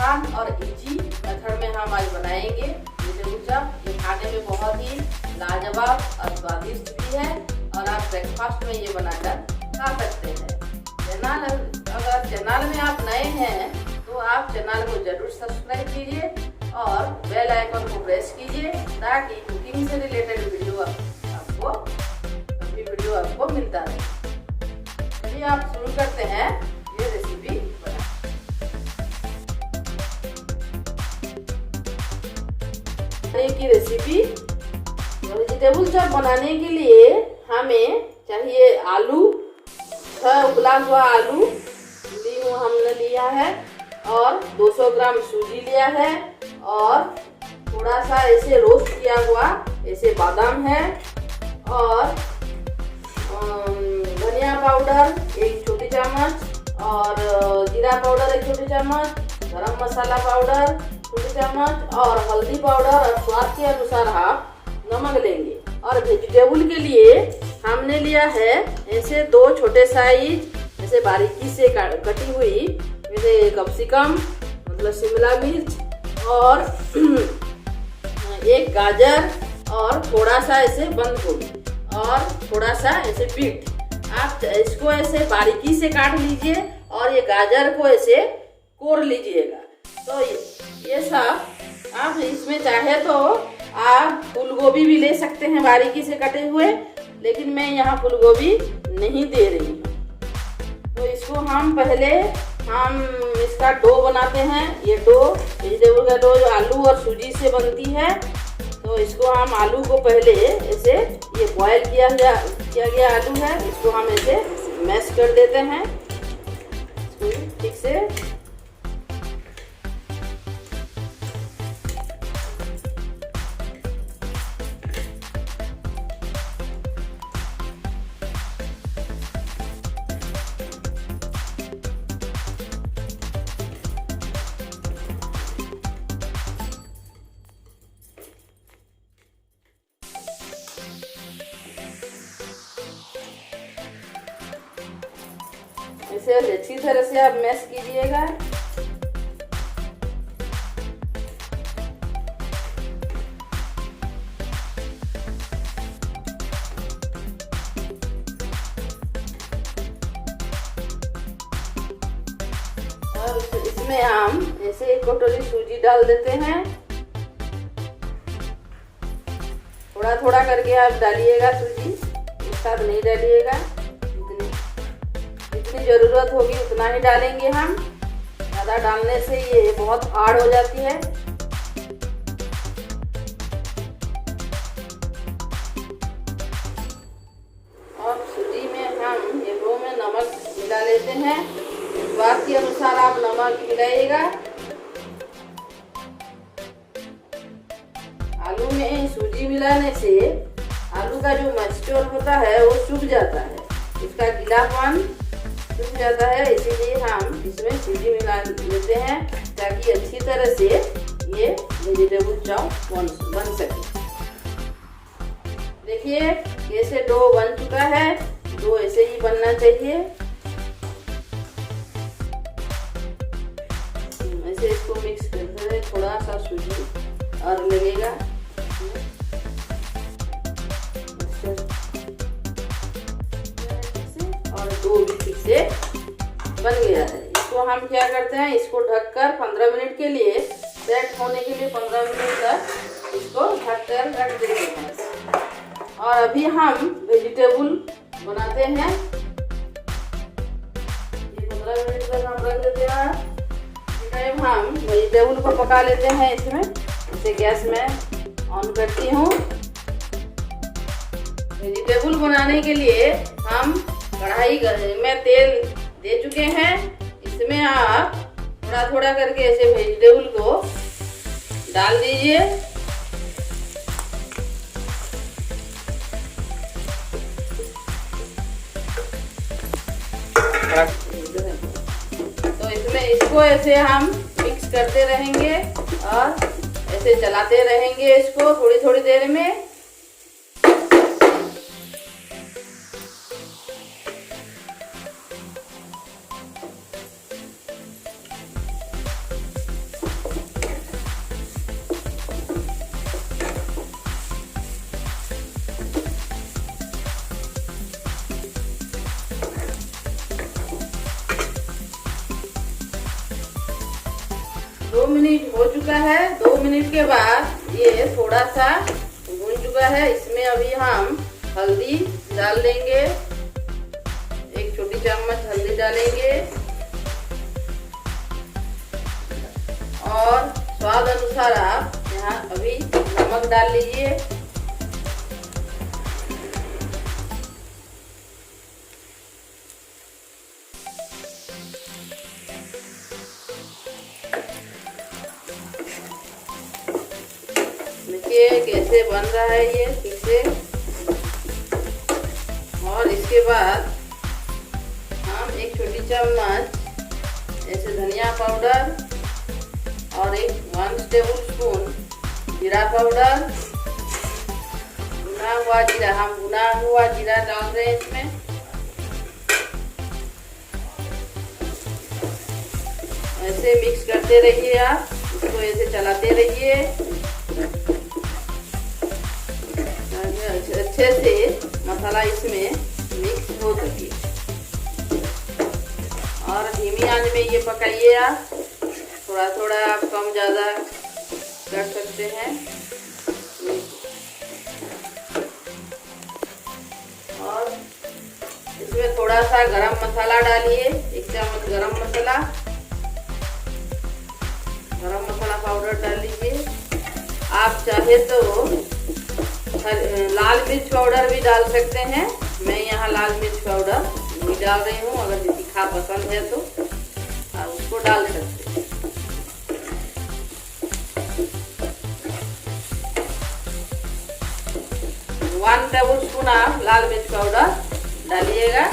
आसान और easy method में हम आज बनाएंगे वेजिटेबल चॉप। ये खाने में बहुत ही लाजवाब और स्वादिष्ट भी है और आप ब्रेकफास्ट में ये बनाकर खा सकते हैं। अगर चैनल में आप नए हैं तो आप चैनल को जरूर सब्सक्राइब कीजिए और बेल आइकन को प्रेस कीजिए ताकि कुकिंग से रिलेटेड वीडियो आपको मिलता रहे। चलिए आप शुरू करते हैं ये रेसिपी की रेसिपी। वेजिटेबल चॉप बनाने के लिए हमें चाहिए आलू, 6 उबला हुआ आलू हमने लिया है और 200 ग्राम सूजी लिया है और थोड़ा सा ऐसे रोस्ट किया हुआ ऐसे बादाम है और धनिया पाउडर 1 छोटी चम्मच और जीरा पाउडर 1 छोटी चम्मच, गरम मसाला पाउडर छोटी चम्मच और हल्दी पाउडर और स्वाद के अनुसार आप नमक लेंगे। और वेजिटेबल के लिए हमने लिया है ऐसे 2 छोटे साइज ऐसे बारीकी से कटी हुई जैसे कैप्सिकम मतलब शिमला मिर्च और 1 गाजर और थोड़ा सा ऐसे बंद गोभी और थोड़ा सा ऐसे बीट। आप इसको ऐसे बारीकी से काट लीजिए और ये गाजर को ऐसे कोर लीजिएगा। तो ये सब आप इसमें चाहे तो आप फूल गोभी भी ले सकते हैं बारीकी से कटे हुए, लेकिन मैं यहाँ फूल गोभी नहीं दे रही हूँ। तो इसको हम इसका डो बनाते हैं। ये डो वेजिटेबल का डो जो आलू और सूजी से बनती है। तो इसको हम आलू को पहले ऐसे ये बॉयल किया गया आलू है, इसको हम ऐसे मैश कर देते हैं ठीक से। इसे अच्छी तरह से आप मैश कीजिएगा। और इसमें हम ऐसे 1 कटोरी सूजी डाल देते हैं। थोड़ा थोड़ा करके आप डालिएगा सूजी, एक साथ नहीं डालिएगा। जितनी ज़रूरत होगी उतना ही डालेंगे हम। ज़्यादा डालने से ये बहुत हार्ड हो जाती है। और सूजी में हम ये डो में नमक मिला लेते हैं। स्वाद के अनुसार आप नमक मिलाइएगा। आलू में सूजी मिलाने से आलू का जो मॉइस्चर होता है वो सूख जाता है, उसका गीलापन सूख जाता है। इसीलिए हम इसमें सूजी मिला लेते हैं ताकि अच्छी तरह से ये वेजिटेबल चॉप बन सके। देखिए कैसे डो बन चुका है। डो ऐसे ही बनना चाहिए। ऐसे इसको मिक्स करते हैं। थोड़ा सा सूजी और लगेगा और डो भी ठीक से बन गया है। इसको हम क्या करते हैं, इसको ढककर 15 मिनट के लिए सेट होने के लिए 15 मिनट तक इसको ढककर रख देते हैं। और अभी हम वेजिटेबल बनाते हैं। ये 15 मिनट तक हम रख देते हैं। टाइम हम वेजिटेबल को पका लेते हैं। इसमें इसे गैस में ऑन करती हूँ। वेजिटेबल बनाने के लिए हम कढ़ाई में तेल दे चुके हैं। इसमें आप थोड़ा थोड़ा करके ऐसे वेजिटेबल को डाल दीजिए। तो इसमें इसको ऐसे हम मिक्स करते रहेंगे और ऐसे चलाते रहेंगे इसको थोड़ी थोड़ी देर में। 2 मिनट हो चुका है। 2 मिनट के बाद ये थोड़ा सा भून चुका है। इसमें अभी हम हल्दी डाल देंगे, 1 छोटी चम्मच हल्दी डालेंगे और स्वाद अनुसार आप यहाँ अभी नमक डाल लीजिए। देखिए कैसे बन रहा है ये ठीक से। और इसके बाद हम 1 छोटी चम्मच ऐसे धनिया पाउडर और 1 टेबलस्पून जीरा पाउडर, भुना हुआ जीरा, हम भुना हुआ जीरा डाल रहे हैं इसमें। ऐसे मिक्स करते रहिए, आप इसको ऐसे चलाते रहिए अच्छे से मसाला इसमें मिक्स हो सके। और धीमी आंच में ये पकाइए आप, थोड़ा थोड़ा आप कम ज़्यादा कर सकते हैं। और इसमें थोड़ा सा गरम मसाला डालिए, 1 चम्मच गरम मसाला पाउडर डाल लीजिए। आप चाहे तो लाल मिर्च पाउडर भी डाल सकते हैं। मैं यहाँ लाल मिर्च पाउडर नहीं डाल रही हूँ। अगर तीखा पसंद है तो आप उसको डाल सकते हैं। 1 टेबलस्पून आप लाल मिर्च पाउडर डालिएगा।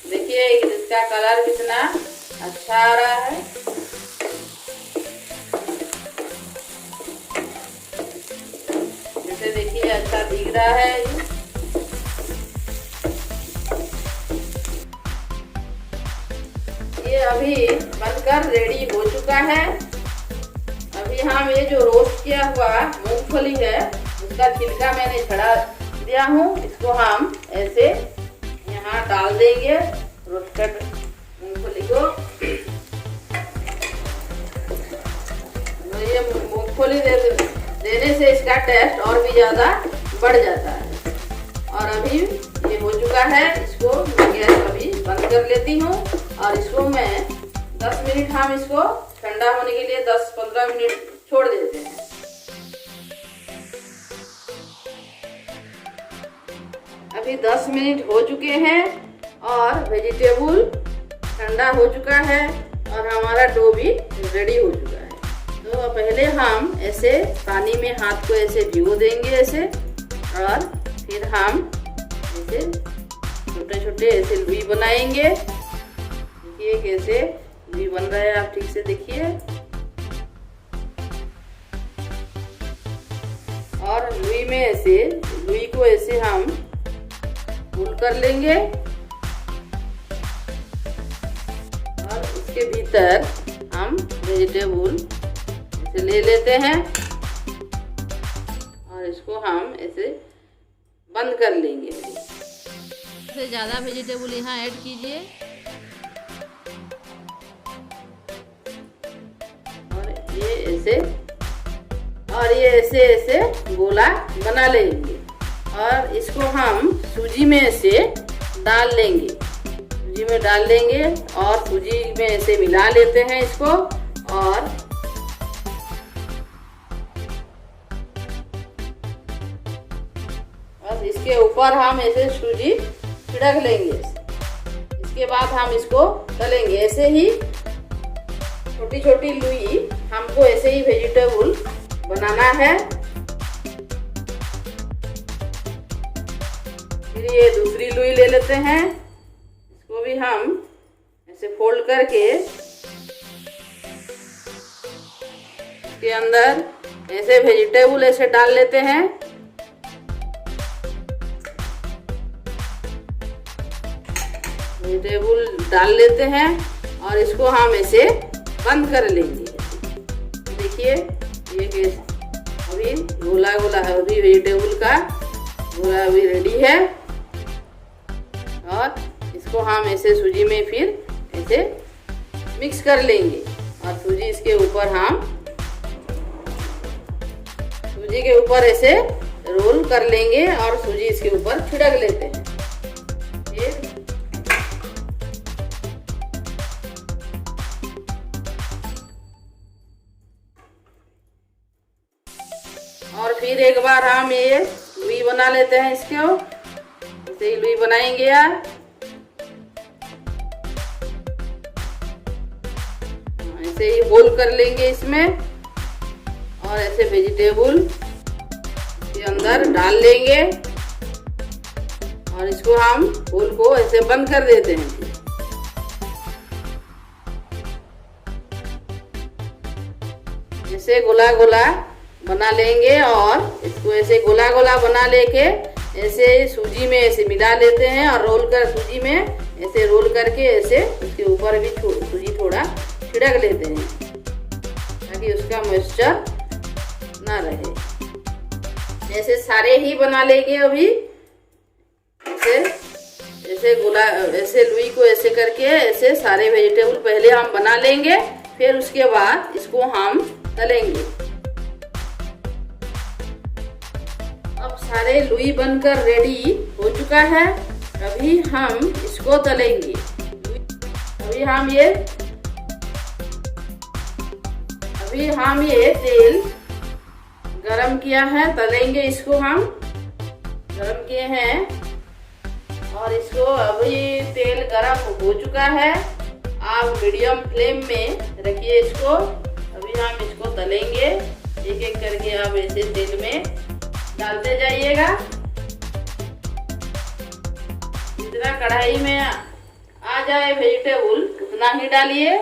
देखिए इसका कलर कितना अच्छा आ रहा है। जैसे देखिए अच्छा दिख रहा है। ये अभी बनकर रेडी हो चुका है। अभी हम ये जो रोस्ट किया हुआ मूंगफली है उसका छिलका मैंने छड़ा दिया हूँ, इसको हम ऐसे यहाँ डाल देंगे रोस्टेड मूंगफली को। तो ये मूंगफली देने से इसका टेस्ट और भी ज़्यादा बढ़ जाता है। और अभी ये हो चुका है, इसको गैस अभी बंद कर लेती हूँ और इसको मैं 10 मिनट हम इसको ठंडा होने के लिए 10-15 मिनट छोड़ देते हैं। अभी 10 मिनट हो चुके हैं और वेजिटेबल ठंडा हो चुका है और हमारा डो भी रेडी हो चुका है। तो पहले हम ऐसे पानी में हाथ को ऐसे भिगो देंगे ऐसे, और फिर हम ऐसे छोटे छोटे ऐसे लुई बनाएंगे। देखिए कैसे लुई बन रहा है, आप ठीक से देखिए। और लुई में ऐसे लुई को ऐसे हम फुल कर लेंगे और उसके भीतर हम वेजिटेबल ऐसे ले लेते हैं और इसको हम ऐसे बंद कर लेंगे। इससे ज़्यादा वेजिटेबल यहाँ ऐड कीजिए और ये ऐसे ऐसे गोला बना लेंगे और इसको हम सूजी में से डाल लेंगे। सूजी में डाल लेंगे और सूजी में ऐसे मिला लेते हैं इसको। और इसके ऊपर हम ऐसे सूजी छिड़क लेंगे। इसके बाद हम इसको तलेंगे। ऐसे ही छोटी छोटी लुई हमको ऐसे ही वेजिटेबल बनाना है। फिर ये दूसरी लुई ले लेते हैं, इसको भी हम ऐसे फोल्ड करके इसके अंदर ऐसे वेजिटेबल ऐसे डाल लेते हैं। वेजिटेबल डाल लेते हैं और इसको हम ऐसे बंद कर लेंगे। देखिए ये अभी गोला गोला है, अभी वेजिटेबल का घोला अभी रेडी है और इसको हम ऐसे सूजी में फिर ऐसे मिक्स कर लेंगे और सूजी इसके ऊपर हम सूजी के ऊपर ऐसे रोल कर लेंगे और सूजी इसके ऊपर छिड़क लेते हैं। और फिर एक बार हम ये लुई बना लेते हैं इसको, ऐसे ही लुई बनाएंगे यार। ऐसे ही होल कर लेंगे इसमें और ऐसे वेजिटेबल के अंदर डाल लेंगे और इसको हम होल को ऐसे बंद कर देते हैं। ऐसे गोला गोला बना लेंगे और इसको ऐसे गोला गोला बना लेके ऐसे सूजी में ऐसे मिला लेते हैं और रोल कर सूजी में ऐसे रोल करके ऐसे उसके ऊपर भी सूजी थोड़ा छिड़क लेते हैं ताकि उसका मॉइस्चर ना रहे। ऐसे सारे ही बना लेंगे अभी। ऐसे ऐसे गोला ऐसे लुई को ऐसे करके ऐसे सारे वेजिटेबल पहले हम बना लेंगे, फिर उसके बाद इसको हम तलेंगे। अब सारे लुई बनकर रेडी हो चुका है। अभी हम इसको तलेंगे। अभी हम ये तेल गरम किया है, तलेंगे इसको। हम गरम किए हैं और इसको अभी तेल गरम हो चुका है। आप मीडियम फ्लेम में रखिए इसको। अभी हम इसको तलेंगे, एक एक करके आप ऐसे तेल में डालते जाइएगा। जितना कढ़ाई में आ जाए वेजिटेबल उतना ही डालिए।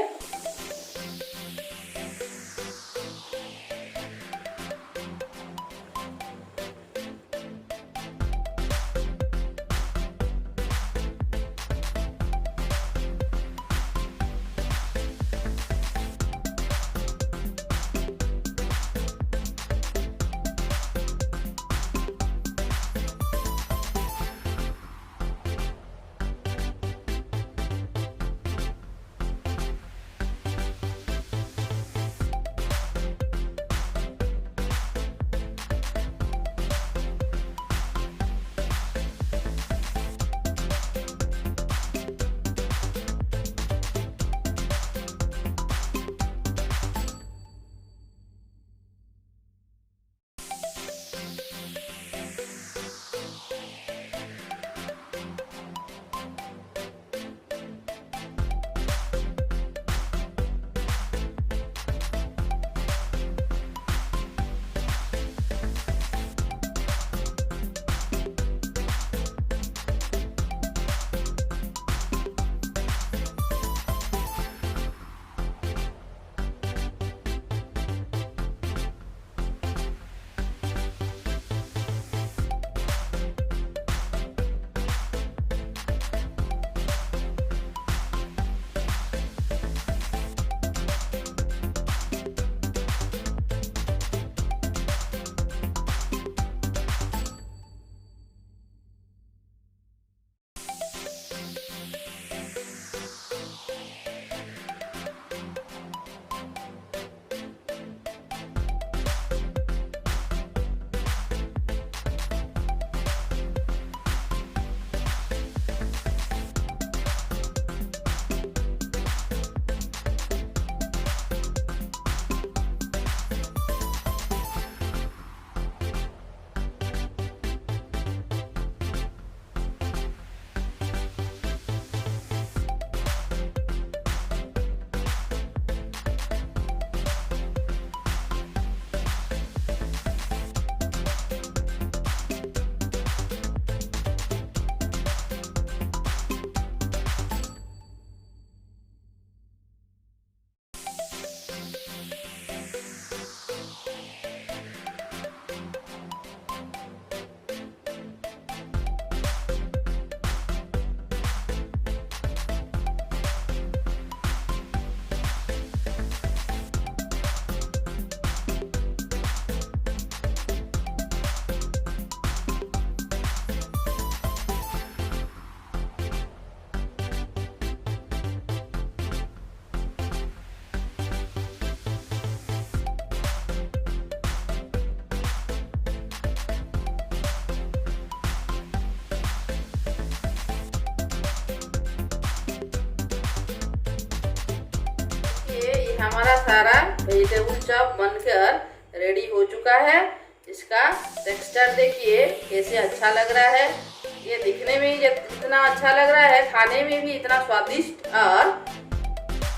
हमारा सारा वेजिटेबल चॉप बनकर रेडी हो चुका है। इसका टेक्सचर देखिए कैसे अच्छा लग रहा है। ये दिखने में ही जितना अच्छा लग रहा है, खाने में भी इतना स्वादिष्ट और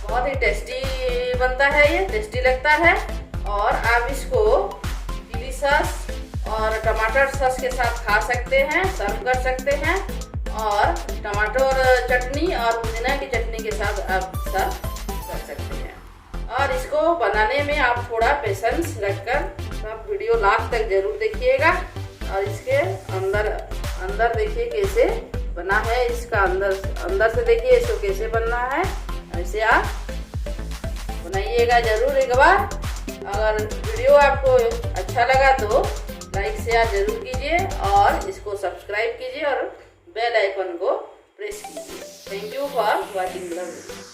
बहुत ही टेस्टी बनता है। ये टेस्टी लगता है और आप इसको चिली सॉस और टमाटर सॉस के साथ खा सकते हैं, सर्व कर सकते हैं। और टमाटर चटनी और पुदीना की चटनी के साथ आप सर्व कर सकते हैं। और इसको बनाने में आप थोड़ा पेशेंस रखकर आप वीडियो लास्ट तक जरूर देखिएगा। और इसके अंदर देखिए कैसे बना है। इसका अंदर से देखिए इसको कैसे बनना है। ऐसे आप बनाइएगा जरूर एक बार। अगर वीडियो आपको अच्छा लगा तो लाइक शेयर जरूर कीजिए और इसको सब्सक्राइब कीजिए और बेल आइकन को प्रेस कीजिए। Thank you for watching the video.